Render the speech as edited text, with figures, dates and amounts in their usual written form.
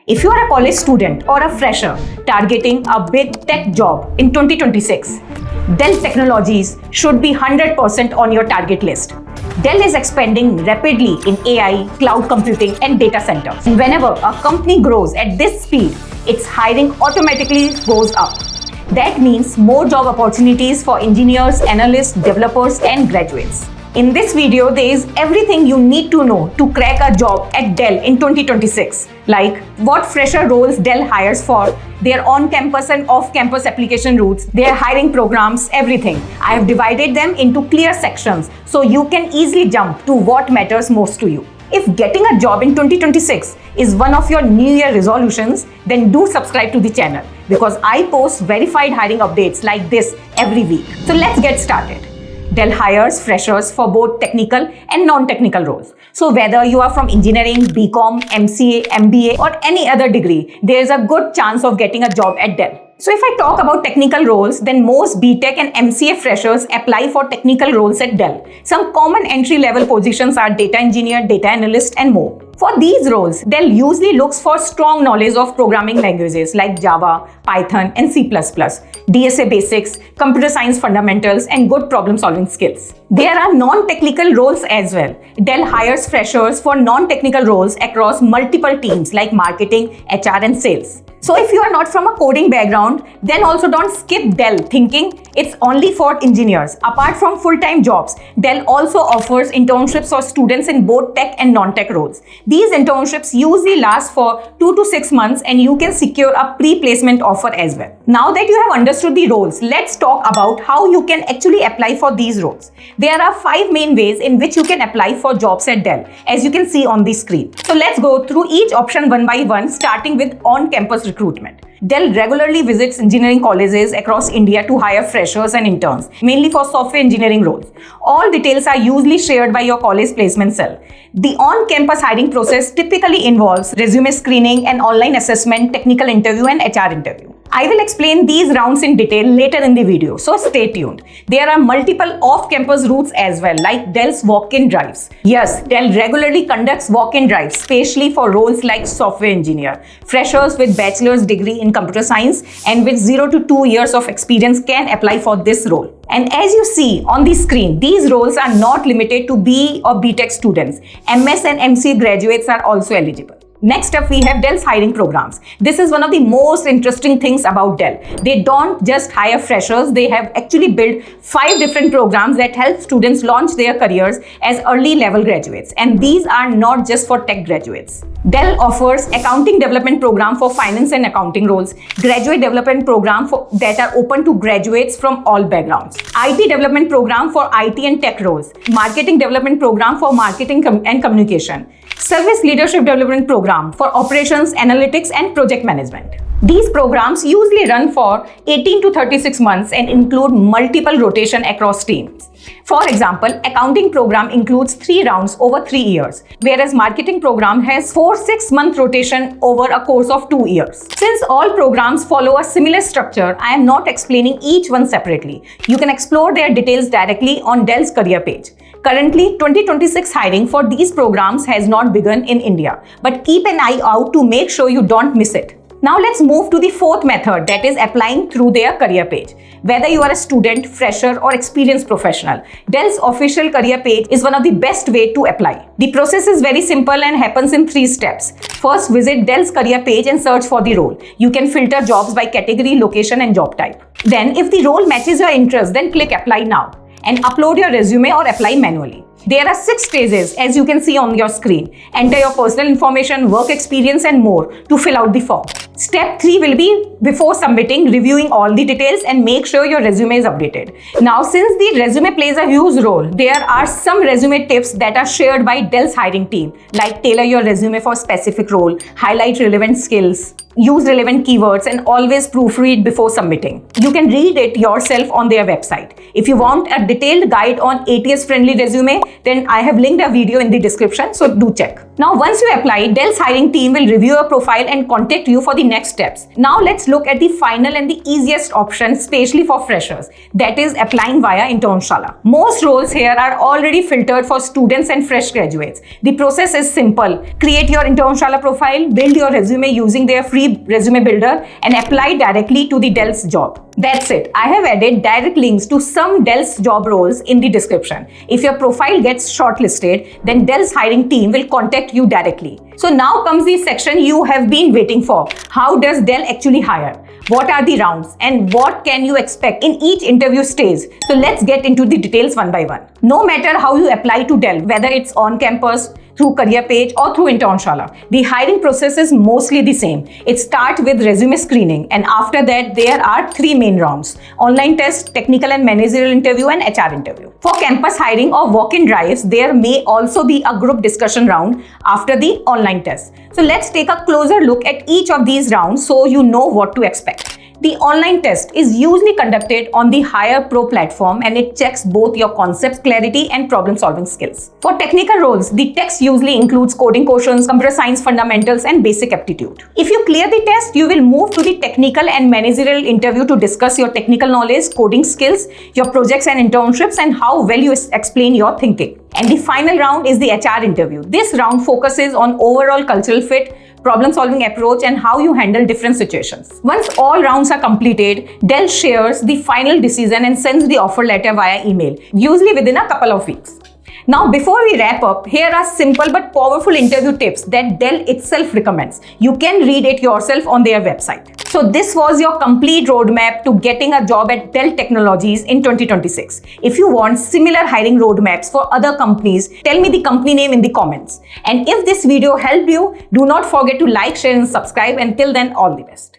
If you are a college student or a fresher targeting a big tech job in 2026, Dell Technologies should be 100% on your target list. Dell is expanding rapidly in AI, cloud computing, and data centers. And whenever a company grows at this speed, its hiring automatically goes up. That means more job opportunities for engineers, analysts, developers, and graduates. In this video, there is everything you need to know to crack a job at Dell in 2026, like what fresher roles Dell hires for, their on-campus and off-campus application routes, their hiring programs, everything. I have divided them into clear sections so you can easily jump to what matters most to you. If getting a job in 2026 is one of your New Year resolutions, then do subscribe to the channel because I post verified hiring updates like this every week. So let's get started. Dell hires freshers for both technical and non-technical roles. So whether you are from engineering, BCom, MCA, MBA or any other degree, there is a good chance of getting a job at Dell. So if I talk about technical roles, then most BTech and MCA freshers apply for technical roles at Dell. Some common entry-level positions are data engineer, data analyst and more. For these roles, Dell usually looks for strong knowledge of programming languages like Java, Python and C++, DSA basics, computer science fundamentals and good problem-solving skills. There are non-technical roles as well. Dell hires freshers for non-technical roles across multiple teams like marketing, HR and sales. So if you are not from a coding background, then also don't skip Dell thinking it's only for engineers. Apart from full-time jobs, Dell also offers internships for students in both tech and non-tech roles. These internships usually last for 2 to 6 months and you can secure a pre-placement offer as well. Now that you have understood the roles, let's talk about how you can actually apply for these roles. There are 5 main ways in which you can apply for jobs at Dell, as you can see on the screen. So let's go through each option one by one, starting with on-campus recruitment. Dell regularly visits engineering colleges across India to hire freshers and interns, mainly for software engineering roles. All details are usually shared by your college placement cell. The on-campus hiring process typically involves resume screening, an online assessment, technical interview, and HR interview. I will explain these rounds in detail later in the video, so stay tuned. There are multiple off-campus routes as well, like Dell's walk-in drives. Yes, Dell regularly conducts walk-in drives, especially for roles like software engineer. Freshers with bachelor's degree in computer science and with 0 to 2 years of experience can apply for this role. And as you see on the screen, these roles are not limited to BE or BTech students. MS and MCA graduates are also eligible. Next up, we have Dell's hiring programs. This is one of the most interesting things about Dell. They don't just hire freshers, they have actually built 5 different programs that help students launch their careers as early level graduates. And these are not just for tech graduates. Dell offers accounting development program for finance and accounting roles, graduate development program that are open to graduates from all backgrounds, IT development program for IT and tech roles, marketing development program for marketing and communication, service leadership development program for operations, analytics and project management. These programs usually run for 18 to 36 months and include multiple rotation across teams. For example, accounting program includes 3 rounds over 3 years, whereas marketing program has 4 6-month rotation over a course of 2 years. Since all programs follow a similar structure, I am not explaining each one separately. You can explore their details directly on Dell's career page. Currently, 2026 hiring for these programs has not begun in India, but keep an eye out to make sure you don't miss it. Now let's move to the 4th method, that is applying through their career page. Whether you are a student, fresher or experienced professional, Dell's official career page is one of the best way to apply. The process is very simple and happens in 3 steps. First, visit Dell's career page and search for the role. You can filter jobs by category, location and job type. Then if the role matches your interest, then click apply now and upload your resume or apply manually. There are 6 stages as you can see on your screen. Enter your personal information, work experience and more to fill out the form. Step 3 will be before submitting, reviewing all the details and make sure your resume is updated. Now, since the resume plays a huge role, there are some resume tips that are shared by Dell's hiring team, like tailor your resume for specific role, highlight relevant skills, use relevant keywords, and always proofread before submitting. You can read it yourself on their website. If you want a detailed guide on ATS-friendly resume, then I have linked a video in the description, so do check. Now, once you apply, Dell's hiring team will review your profile and contact you for the next steps. Now, let's look at the final and the easiest option, especially for freshers, that is applying via Internshala. Most roles here are already filtered for students and fresh graduates. The process is simple. Create your Internshala profile, build your resume using their free resume builder, and apply directly to the Dell's job. That's it. I have added direct links to some Dell's job roles in the description. If your profile gets shortlisted, then Dell's hiring team will contact you directly. So now comes the section you have been waiting for. How does Dell actually hire? What are the rounds and what can you expect in each interview stage? So let's get into the details one by one. No matter how you apply to Dell, whether it's on campus, through career page or through Internshala, the hiring process is mostly the same. It starts with resume screening, and after that there are 3 main rounds: online test, technical and managerial interview, and HR interview. For campus hiring or walk-in drives, there may also be a group discussion round after the online test. So let's take a closer look at each of these rounds so you know what to expect. The online test is usually conducted on the Hire Pro platform, and it checks both your concept clarity and problem-solving skills. For technical roles, the test usually includes coding questions, computer science fundamentals, and basic aptitude. If you clear the test, you will move to the technical and managerial interview to discuss your technical knowledge, coding skills, your projects and internships, and how well you explain your thinking. And the final round is the HR interview. This round focuses on overall cultural fit, problem-solving approach, and how you handle different situations. Once all rounds are completed, Dell shares the final decision and sends the offer letter via email, usually within a couple of weeks. Now, before we wrap up, here are simple but powerful interview tips that Dell itself recommends. You can read it yourself on their website. So this was your complete roadmap to getting a job at Dell Technologies in 2026. If you want similar hiring roadmaps for other companies, tell me the company name in the comments. And if this video helped you, do not forget to like, share, and subscribe. Until then, all the best.